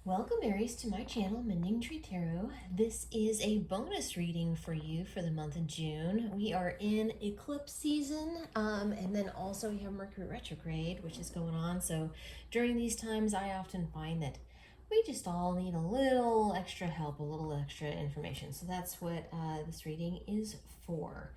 Welcome Aries to my channel, Mending Tree Tarot. This is a bonus reading for you for the month of June. We are in eclipse season, and then also you have Mercury retrograde, which is going on. So during these times, I often find that we just all need a little extra help, a little extra information. So that's what this reading is for.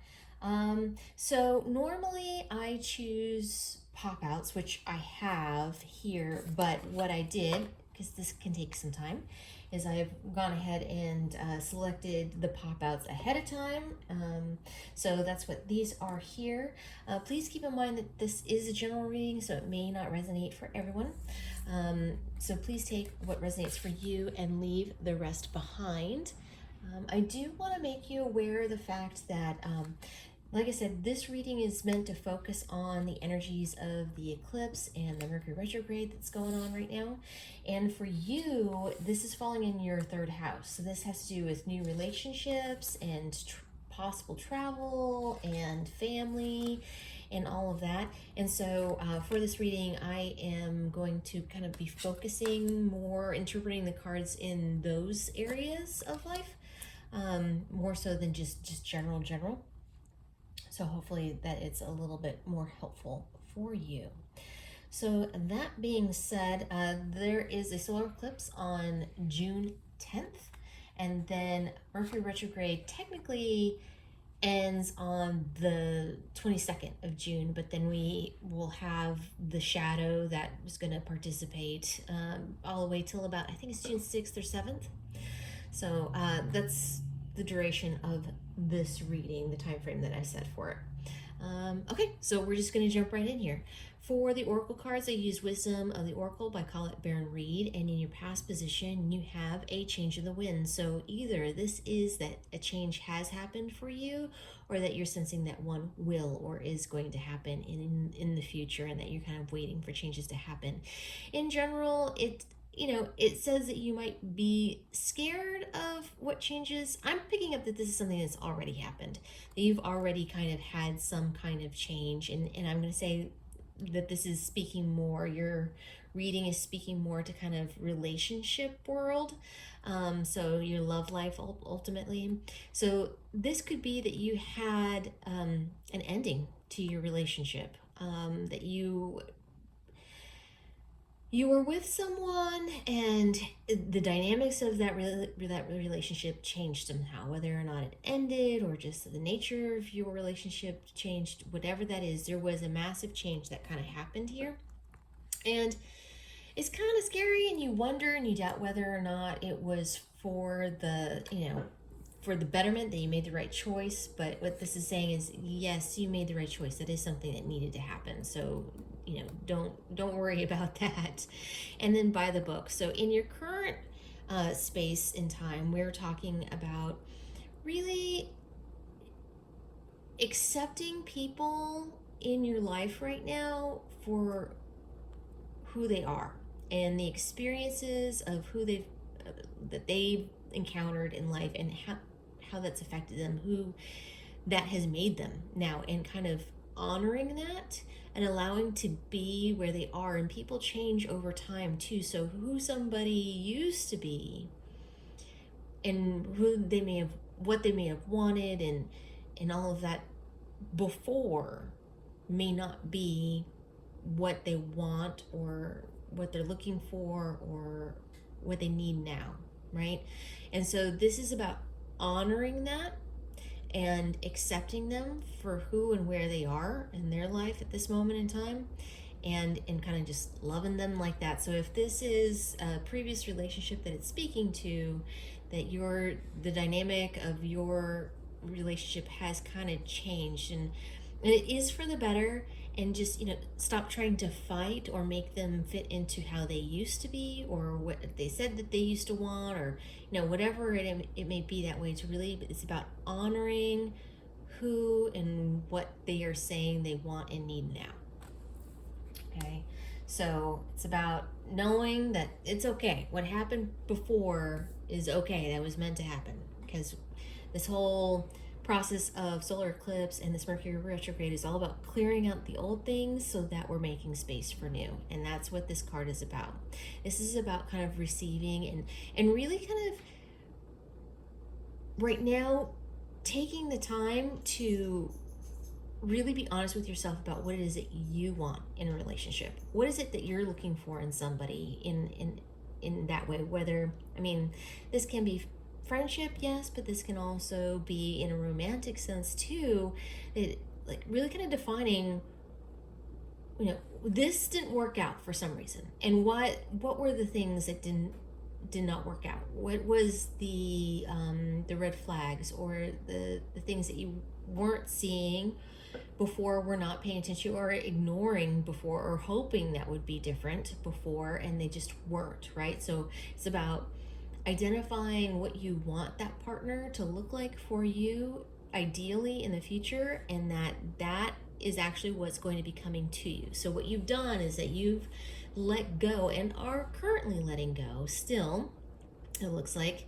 So normally I choose pop-outs, which I have here, but what I did, because this can take some time, is I've gone ahead and selected the pop-outs ahead of time. So that's what these are here. Please keep in mind that this is a general reading, so it may not resonate for everyone. So please take what resonates for you and leave the rest behind. I do want to make you aware of the fact that like I said, this reading is meant to focus on the energies of the eclipse and the Mercury retrograde that's going on right now. And for you, this is falling in your third house. So this has to do with new relationships and possible travel and family and all of that. And so for this reading, I am going to kind of be focusing more, interpreting the cards in those areas of life, more so than just general. So hopefully that it's a little bit more helpful for you. So that being said, there is a solar eclipse on June 10th, and then Mercury retrograde technically ends on the 22nd of June, but then we will have the shadow that is going to participate all the way till about, I think it's June 6th or 7th. So that's the duration of this reading, the time frame that I set for it. Okay, so we're just going to jump right in here. For the oracle cards, I use Wisdom of the Oracle by Colette Baron Reed, and in your past position, you have a change of the wind. So either this is that a change has happened for you, or that you're sensing that one will or is going to happen in the future, and that you're kind of waiting for changes to happen. In general, it says that you might be scared of what changes. I'm picking up that this is something that's already happened, that you've already kind of had some kind of change. And I'm going to say that this is speaking more, your reading is speaking more to kind of relationship world. So your love life ultimately. So this could be that you had an ending to your relationship, that you were with someone and the dynamics of that relationship changed somehow, whether or not it ended or just the nature of your relationship changed, whatever that is. There was a massive change that kind of happened here, and it's kind of scary, and you wonder and you doubt whether or not it was for the for the betterment, that you made the right choice. But what this is saying is, yes, you made the right choice. That is something that needed to happen. So don't worry about that. And then by the book. So in your current space in time, we're talking about really accepting people in your life right now for who they are and the experiences of who that they've encountered in life, and how that's affected them, who that has made them now, and kind of honoring that and allowing to be where they are. And people change over time too. So who somebody used to be and what they may have wanted and all of that before may not be what they want or what they're looking for or what they need now, right? And so this is about honoring that and accepting them for who and where they are in their life at this moment in time, and kind of just loving them like that. So if this is a previous relationship that it's speaking to, that the dynamic of your relationship has kind of changed, and it is for the better, and just stop trying to fight or make them fit into how they used to be or what they said that they used to want, or whatever it may be. That way, it's about honoring who and what they are saying they want and need now. Okay, so it's about knowing that it's okay. What happened before is okay. That was meant to happen, because this whole process of solar eclipse and this Mercury retrograde is all about clearing out the old things so that we're making space for new. And that's what this card is about. This is about kind of receiving and really kind of right now taking the time to really be honest with yourself about what it is that you want in a relationship. What is it that you're looking for in somebody in that way? Whether, I mean, this can be friendship, yes, but this can also be in a romantic sense too. It, like, really kind of defining, you know, this didn't work out for some reason, and what were the things that did not work out? What was the red flags, or the things that you weren't seeing before, were not paying attention, or ignoring before, or hoping that would be different before, and they just weren't, right? So it's about identifying what you want that partner to look like for you, ideally in the future, and that is actually what's going to be coming to you. So what you've done is that you've let go and are currently letting go still, it looks like,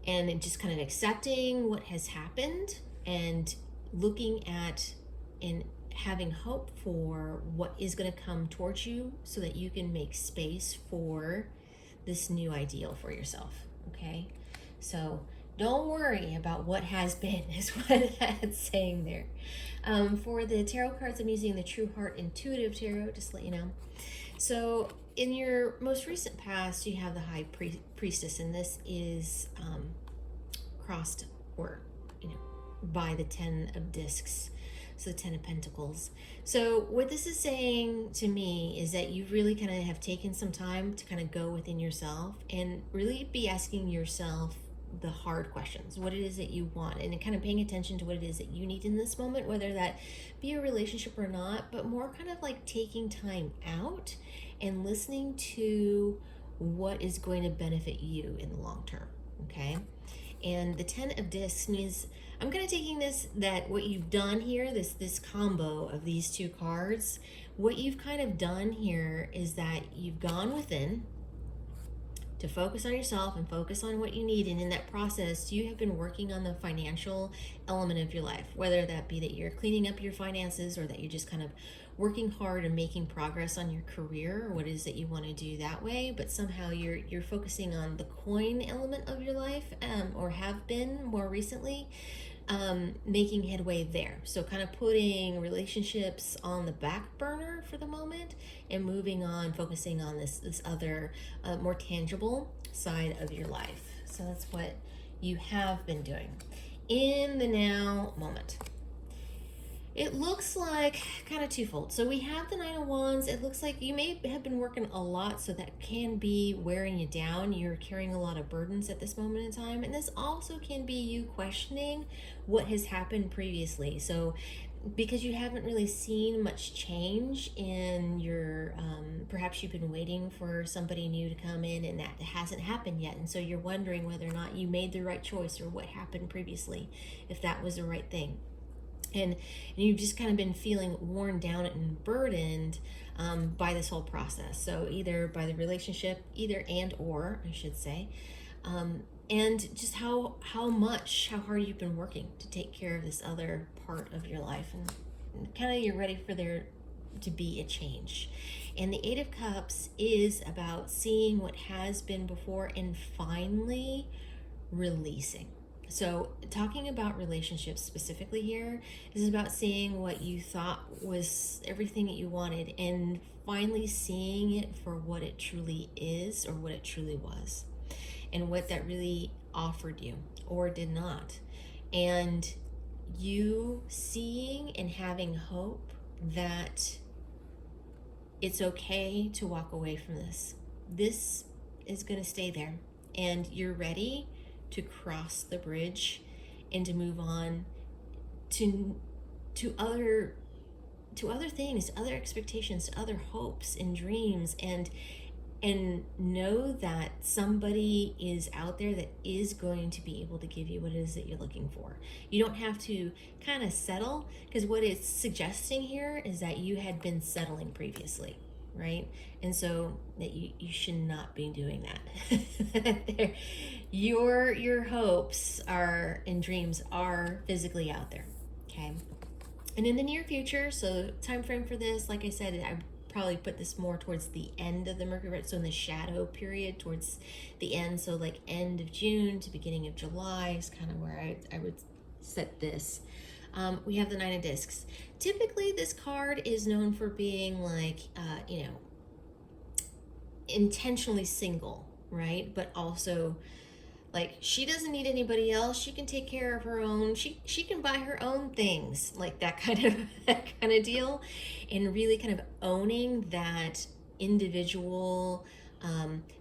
and just kind of accepting what has happened and looking at and having hope for what is going to come towards you so that you can make space for this new ideal for yourself. Okay, so don't worry about what has been, is what that's saying there. For the tarot cards, I'm using the True Heart Intuitive Tarot, just to let you know. So in your most recent past, you have the High Priestess, and this is crossed, or, you know, by the 10 of discs. So the 10 of Pentacles. So what this is saying to me is that you really kind of have taken some time to kind of go within yourself and really be asking yourself the hard questions, what it is that you want, and kind of paying attention to what it is that you need in this moment, whether that be a relationship or not, but more kind of like taking time out and listening to what is going to benefit you in the long term. Okay. And the 10 of discs means, I'm kind of taking this, that what you've done here, this combo of these two cards, what you've kind of done here is that you've gone within to focus on yourself and focus on what you need. And in that process, you have been working on the financial element of your life, whether that be that you're cleaning up your finances, or that you're just kind of working hard and making progress on your career, or what it is that you want to do that way. But somehow you're focusing on the coin element of your life, or have been more recently, making headway there. So kind of putting relationships on the back burner for the moment and moving on, focusing on this other more tangible side of your life. So that's what you have been doing in the now moment. It looks like kind of twofold. So we have the 9 of Wands. It looks like you may have been working a lot, so that can be wearing you down. You're carrying a lot of burdens at this moment in time. And this also can be you questioning what has happened previously. So because you haven't really seen much change in your, perhaps you've been waiting for somebody new to come in, and that hasn't happened yet. And so you're wondering whether or not you made the right choice, or what happened previously, if that was the right thing. And you've just kind of been feeling worn down and burdened by this whole process. So either by the relationship, or I should say, and just how hard you've been working to take care of this other part of your life, and kind of you're ready for there to be a change. And the 8 of Cups is about seeing what has been before and finally releasing. So talking about relationships specifically here, this is about seeing what you thought was everything that you wanted and finally seeing it for what it truly is, or what it truly was, and what that really offered you or did not. And you seeing and having hope that it's okay to walk away from this. This is going to stay there, and you're ready to cross the bridge and to move on to other things, to other expectations, to other hopes and dreams, and know that somebody is out there that is going to be able to give you what it is that you're looking for. You don't have to kind of settle, because what it's suggesting here is that you had been settling previously. right? And so that you should not be doing that. Your hopes are and dreams are physically out there, okay? And in the near future, so time frame for this, like I said, I probably put this more towards the end of the Mercury, so in the shadow period towards the end, so like end of June to beginning of July is kind of where I would set this. We have the Nine of Discs. Typically, this card is known for being like, intentionally single, right? But also, like, she doesn't need anybody else. She can take care of her own. She can buy her own things, like that kind of deal, and really kind of owning that individual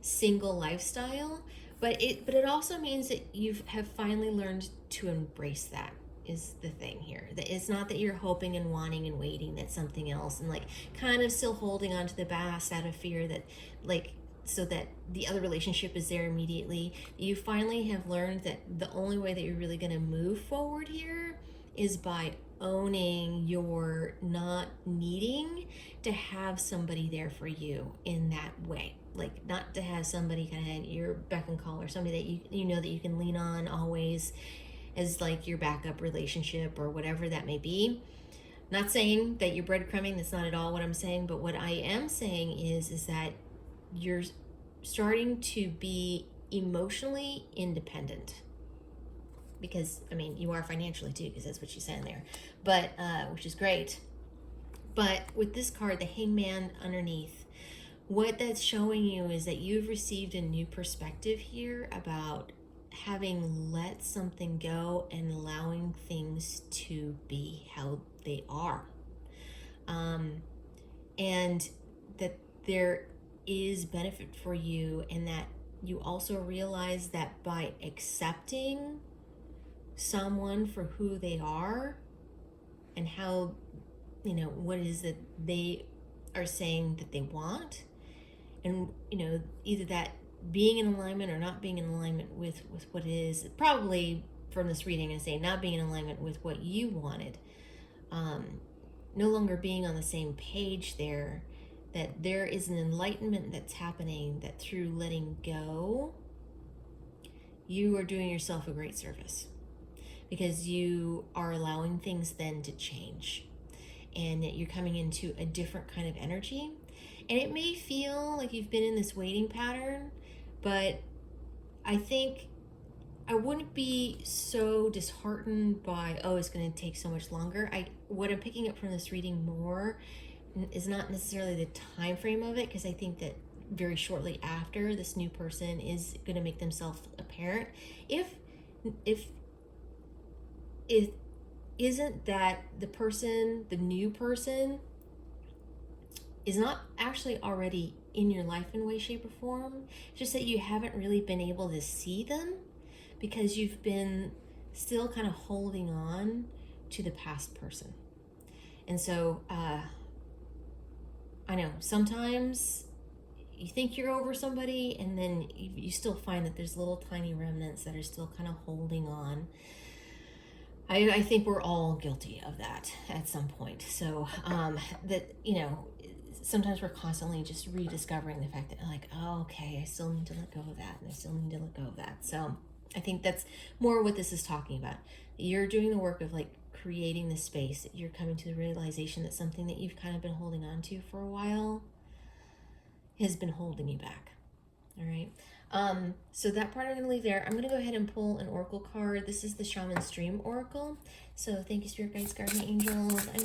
single lifestyle. But it also means that you have finally learned to embrace that, is the thing here. That it's not that you're hoping and wanting and waiting that something else, and like kind of still holding on to the past out of fear that, like, so that the other relationship is there immediately. You finally have learned that the only way that you're really going to move forward here is by owning your not needing to have somebody there for you in that way. Like, not to have somebody kind of your beck and call, or somebody that you know that you can lean on always as like your backup relationship or whatever that may be. Not saying that you're breadcrumbing, that's not at all what I'm saying, but what I am saying is that you're starting to be emotionally independent, because I mean, you are financially too, because that's what she's saying there, but which is great. But with this card, the Hangman underneath, what that's showing you is that you've received a new perspective here about having let something go and allowing things to be how they are, and that there is benefit for you, and that you also realize that by accepting someone for who they are and how, what it is that they are saying that they want, and either that being in alignment or not being in alignment with what it is, probably from this reading I say not being in alignment with what you wanted, no longer being on the same page there, that there is an enlightenment that's happening, that through letting go, you are doing yourself a great service, because you are allowing things then to change, and you're coming into a different kind of energy. And it may feel like you've been in this waiting pattern, but I think I wouldn't be so disheartened by, oh, it's going to take so much longer. What I'm picking up from this reading more is not necessarily the time frame of it, because I think that very shortly after, this new person is going to make themselves apparent. If it isn't that the new person is not actually already in your life in way, shape, or form, just that you haven't really been able to see them because you've been still kind of holding on to the past person. And so I know sometimes you think you're over somebody, and then you still find that there's little tiny remnants that are still kind of holding on. I think we're all guilty of that at some point. So that, sometimes we're constantly just rediscovering the fact that, like, oh, okay, I still need to let go of that, and I still need to let go of that. So I think that's more what this is talking about. You're doing the work of like creating the space. You're coming to the realization that something that you've kind of been holding on to for a while has been holding you back. All right. So that part I'm going to leave there. I'm going to go ahead and pull an oracle card. This is the Shaman's Dream Oracle. So thank you, Spirit Guides, Guardian Angels. I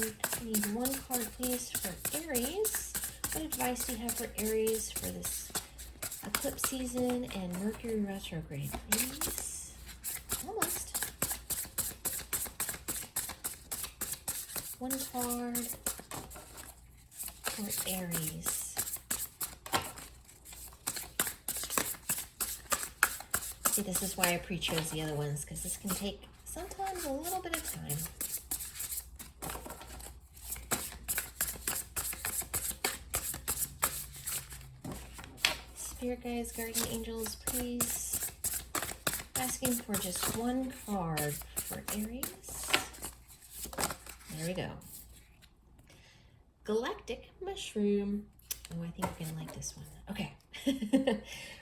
need one card, please, for Aries. What advice do you have for Aries for this eclipse season and Mercury retrograde, please? Almost. One card for Aries. See, this is why I pre-chose the other ones, because this can take sometimes a little bit of time. Spirit Guides, Guardian Angels, please. Asking for just one card for Aries. There we go. Galactic Mushroom. Oh, I think you're going to like this one. Okay.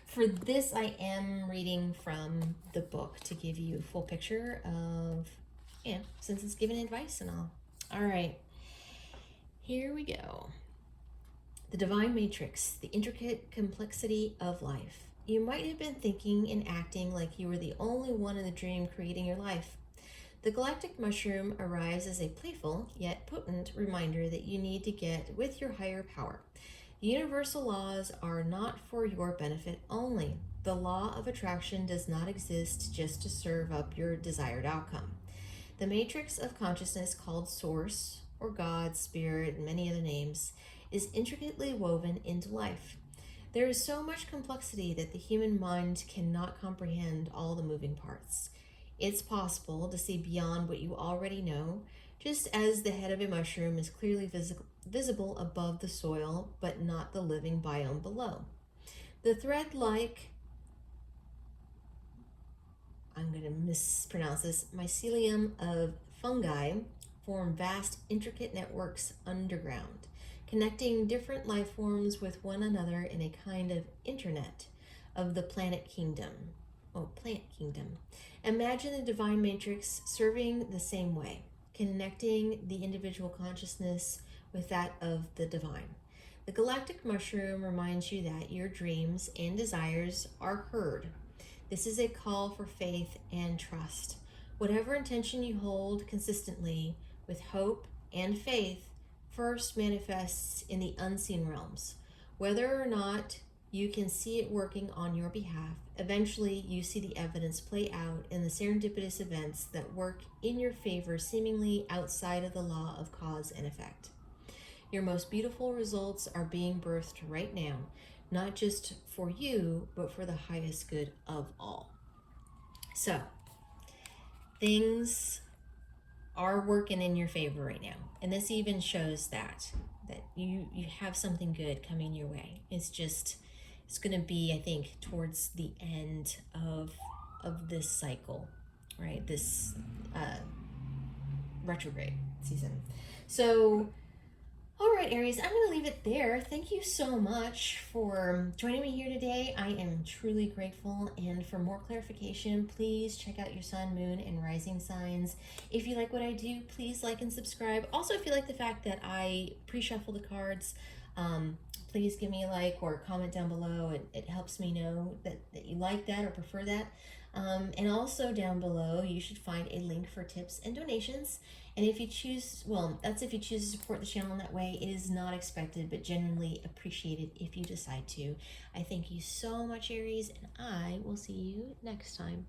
For this, I am reading from the book to give you a full picture of, since it's giving advice and all. All right. Here we go. The Divine Matrix, the intricate complexity of life. You might have been thinking and acting like you were the only one in the dream creating your life. The galactic mushroom arrives as a playful yet potent reminder that you need to get with your higher power. The universal laws are not for your benefit only. The law of attraction does not exist just to serve up your desired outcome. The matrix of consciousness, called Source, or God, Spirit, and many other names, is intricately woven into life. There is so much complexity that the human mind cannot comprehend all the moving parts. It's possible to see beyond what you already know, just as the head of a mushroom is clearly visible above the soil, but not the living biome below. The thread-like, I'm going to mispronounce this, mycelium of fungi form vast, intricate networks underground, connecting different life forms with one another in a kind of internet of the plant kingdom. Imagine the divine matrix serving the same way, connecting the individual consciousness with that of the divine. The galactic mushroom reminds you that your dreams and desires are heard. This is a call for faith and trust. Whatever intention you hold consistently with hope and faith first manifests in the unseen realms. Whether or not you can see it working on your behalf, eventually you see the evidence play out in the serendipitous events that work in your favor, seemingly outside of the law of cause and effect. Your most beautiful results are being birthed right now, not just for you, but for the highest good of all. So, things are working in your favor right now. And this even shows that you have something good coming your way. It's going to be, I think, towards the end of this cycle, right? This retrograde season. So, all right, Aries, I'm going to leave it there. Thank you so much for joining me here today. I am truly grateful. And for more clarification, please check out your sun, moon, and rising signs. If you like what I do, please like and subscribe. Also, if you like the fact that I pre-shuffle the cards, please give me a like or comment down below. It helps me know that you like that or prefer that. And also down below, you should find a link for tips and donations. And if you choose, that's if you choose to support the channel in that way. It is not expected, but genuinely appreciated if you decide to. I thank you so much, Aries, and I will see you next time.